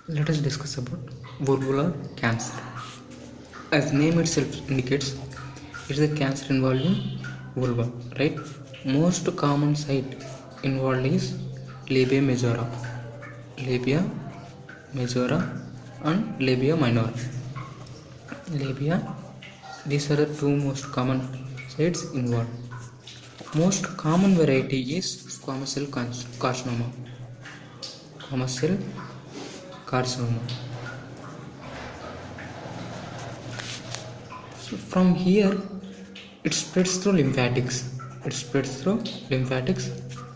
Let us discuss about vulvar cancer. As name itself indicates, it is a cancer involving vulva, right? Most common site involved is labia majora, and labia minora. Labia, these are the two most common sites involved. Most common variety is squamous cell carcinoma. Squamous cell carcinoma. So from here, it spreads through lymphatics.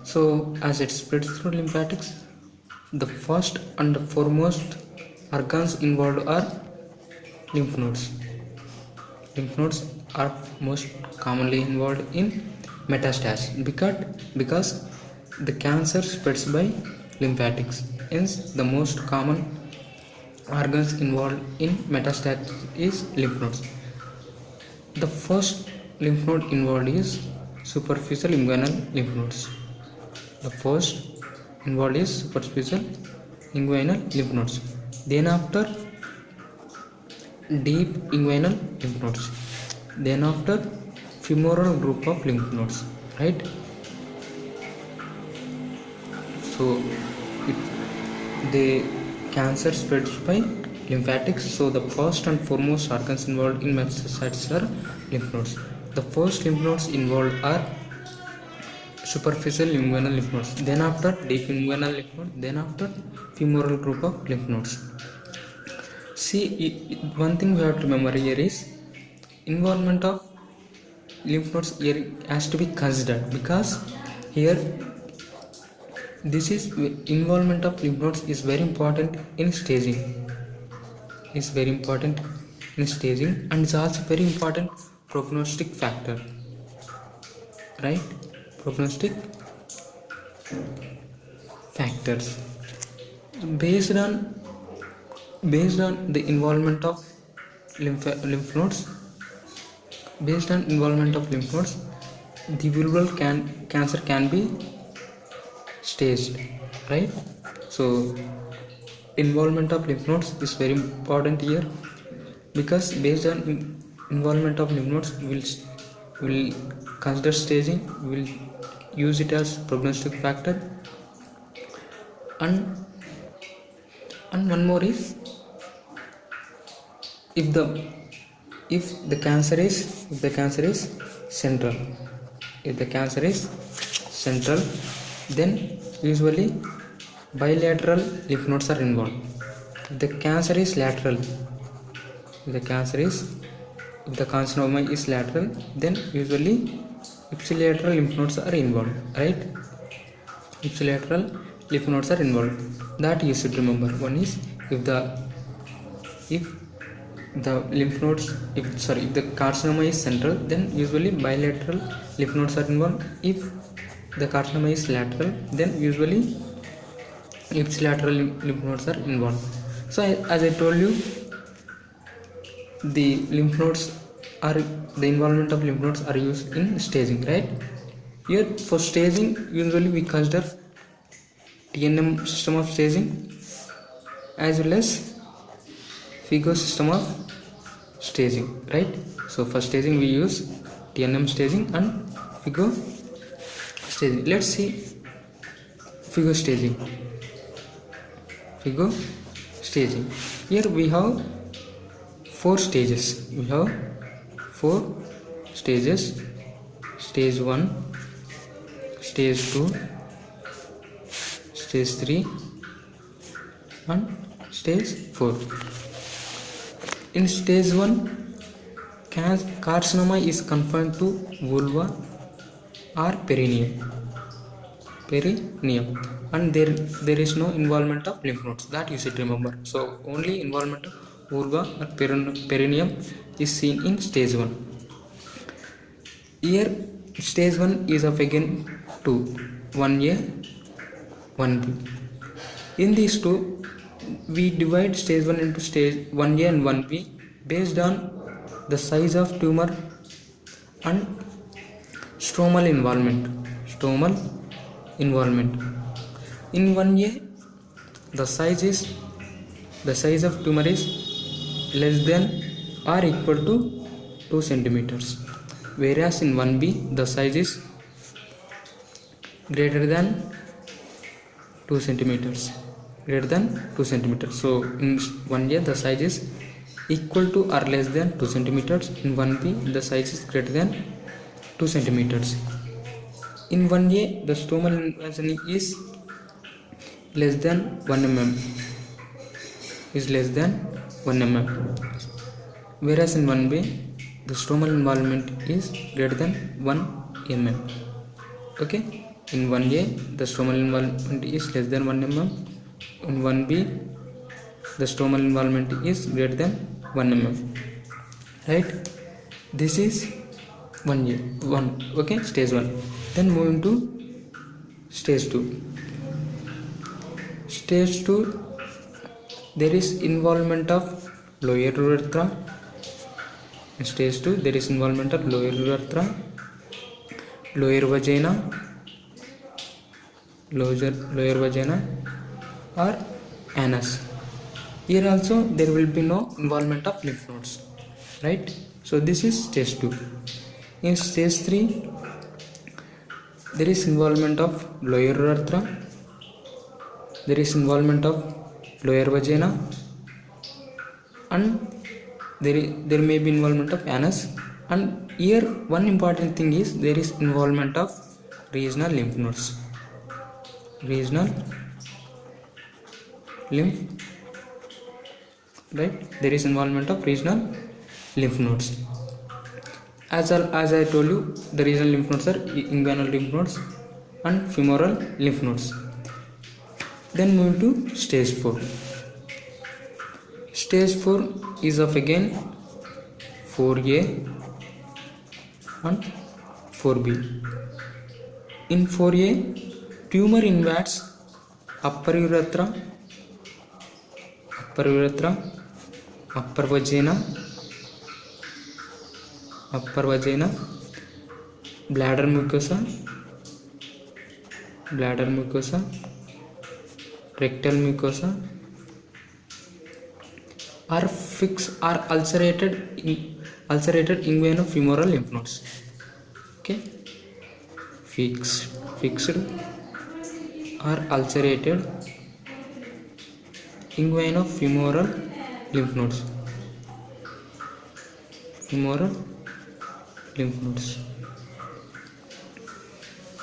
So as it spreads through lymphatics, the first and the foremost organs involved are lymph nodes. Lymph nodes are most commonly involved in metastasis because the cancer spreads by lymphatics. Hence, the most common organs involved in metastasis is lymph nodes. The first lymph node involved is superficial inguinal lymph nodes. The first involved is superficial inguinal lymph nodes. Then after, deep inguinal lymph nodes. Then after, femoral group of lymph nodes, right? So the cancer spreads by lymphatics. So the first and foremost organs involved in metastasis are lymph nodes. The first lymph nodes involved are superficial inguinal lymph nodes. Then after, deep inguinal lymph node. Then after, femoral group of lymph nodes. See, one thing we have to remember here is involvement of lymph nodes here has to be considered, because here this is involvement of lymph nodes is very important in staging. And is also very important prognostic factor, right? Prognostic factors based on the involvement of lymph nodes. Based on involvement of lymph nodes, the vulval cancer can be staged, right? So involvement of lymph nodes is very important here, because based on involvement of lymph nodes, will consider staging, will use it as prognostic factor. And one more is, if the cancer is central, then usually bilateral lymph nodes are involved. If the cancer is lateral, if the carcinoma is lateral, then usually ipsilateral lymph nodes are involved, right? Ipsilateral lymph nodes are involved. That you should remember. One is, if the lymph nodes, if the carcinoma is central, then usually bilateral lymph nodes are involved. If the carcinoma is lateral, then usually ipsilateral lymph nodes are involved. So as I told you, the involvement of lymph nodes are used in staging, right? Here for staging, usually we consider TNM system of staging as well as FIGO system of staging, right? So for staging we use TNM staging and FIGO staging. Let's see FIGO staging. Here we have 4 stages. Stage 1, stage 2, stage 3 and stage 4. In stage 1, carcinoma is confined to vulva or perineum, and there is no involvement of lymph nodes. That you should remember. So only involvement of vulva or perineum is seen in stage 1. Here stage 1 is of again 2, 1A, 1B. In these two, we divide stage 1 into stage 1A and 1B based on the size of tumor and stromal involvement. In 1A, the size is the size of tumor is less than or equal to 2 centimeters, whereas in 1B the size is greater than 2 centimeters. So in 1A the size is equal to or less than 2 centimeters. In 1B the size is greater than 2 centimeters. In 1A the stromal invasion is less than 1 mm, whereas in 1B the stromal involvement is greater than 1 mm. Okay, in 1A the stromal involvement is less than 1 mm. In 1B the stromal involvement is greater than 1 mm. Right, this is 1A. Okay, stage 1. Then moving to stage 2. Stage 2, there is involvement of lower urethra. In stage 2 there is involvement of lower urethra, lower vagina or anus. Here also there will be no involvement of lymph nodes, right? So this is stage 2. In stage 3 there is involvement of lower urethra, there is involvement of lower vagina, and there may be involvement of anus. And here one important thing is there is involvement of regional lymph nodes. Right, there is involvement of regional lymph nodes. As I told you, the regional lymph nodes are inguinal lymph nodes and femoral lymph nodes. Then move to stage 4. Stage 4 is of again 4A and 4B. In 4A, tumor invades upper urethra, upper vagina, bladder mucosa, rectal mucosa, or ulcerated inguinofemoral lymph nodes. Okay, fixed or ulcerated inguinofemoral lymph nodes.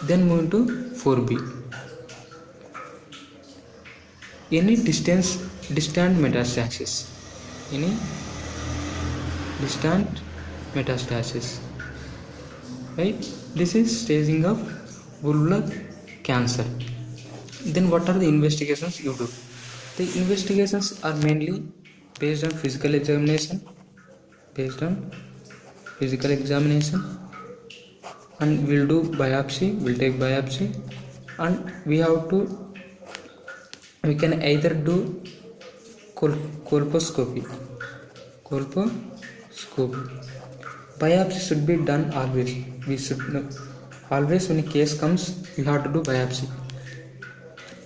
Then move to 4B. Any distant metastasis. Right, this is staging of vulvar cancer. Then what are the investigations you do? The investigations are mainly based on physical examination, and we'll take biopsy, and we can either do colposcopy. Biopsy should be done always. Always when a case comes, we have to do biopsy.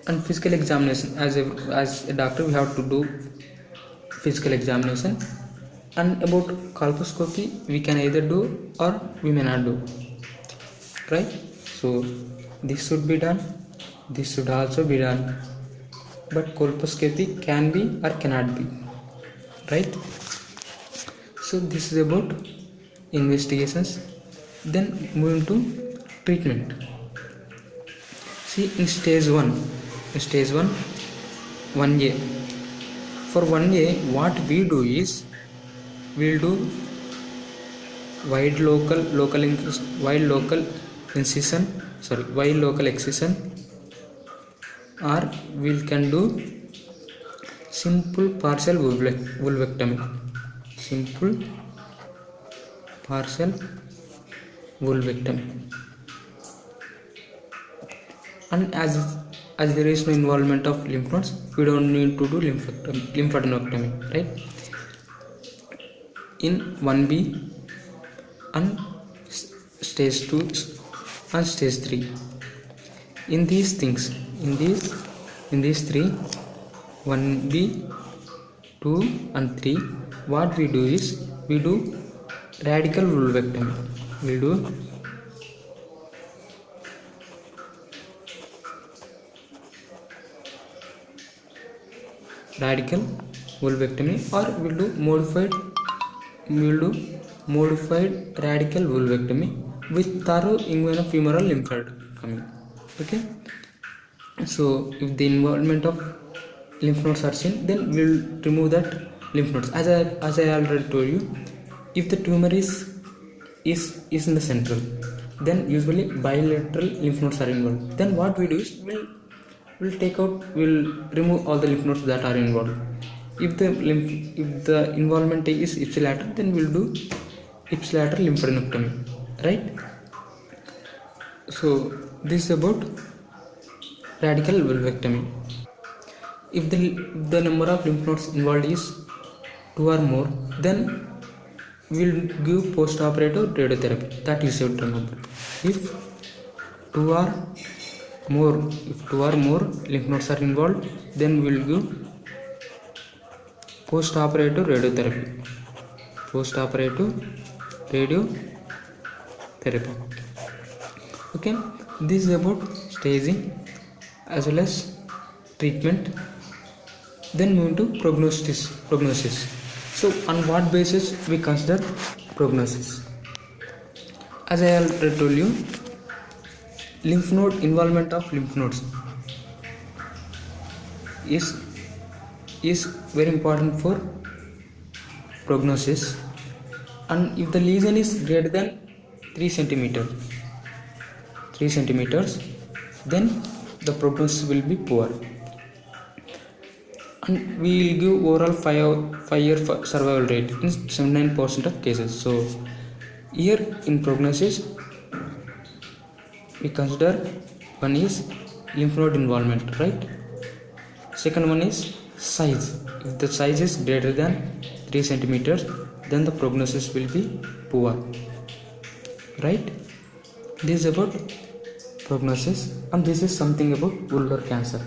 And physical examination, as a doctor we have to do physical examination. And about colposcopy, we can either do or we may not do, right? So this should be done, this should also be done, but colposcopy can be or cannot be, right? So this is about investigations. Then moving to treatment. See, in stage 1, 1A. For 1A, what we do is we'll do wide local excision, or we can do simple partial vulvectomy. And as there is no involvement of lymph nodes, we don't need to do lymphadenectomy, right? In 1B and stage 2 and stage 3, in these 3, 1B 2 and 3, what we do is we do radical vulvectomy. We do radical vulvectomy, or we'll do modified radical vulvectomy with thorough inguinofemoral lymphadenectomy. Okay, so if the involvement of lymph nodes are seen, then we'll remove that lymph nodes. As I already told you, if the tumor is in the central, then usually bilateral lymph nodes are involved. Then what we do is we'll remove all the lymph nodes that are involved. If the involvement is ipsilateral, then we'll do ipsilateral lymphadenectomy, right? So this is about radical vulvectomy. If the number of lymph nodes involved is 2 or more, then we'll give post-operative radiotherapy. That you should remember. If 2 or more lymph nodes are involved, then we'll give post-operative radiotherapy. Okay, this is about staging as well as treatment. Then move to prognosis. So on what basis we consider prognosis? As I already told you, lymph node involvement of lymph nodes is very important for prognosis, and if the lesion is greater than 3 centimeters, then the prognosis will be poor, and we will give overall 5-year survival rate in 79% of cases. So here in prognosis we consider, one is lymph node involvement, right? Second one is size. If the size is greater than 3 centimeters, then the prognosis will be poor, right? This is about prognosis, and this is something about vulvar cancer.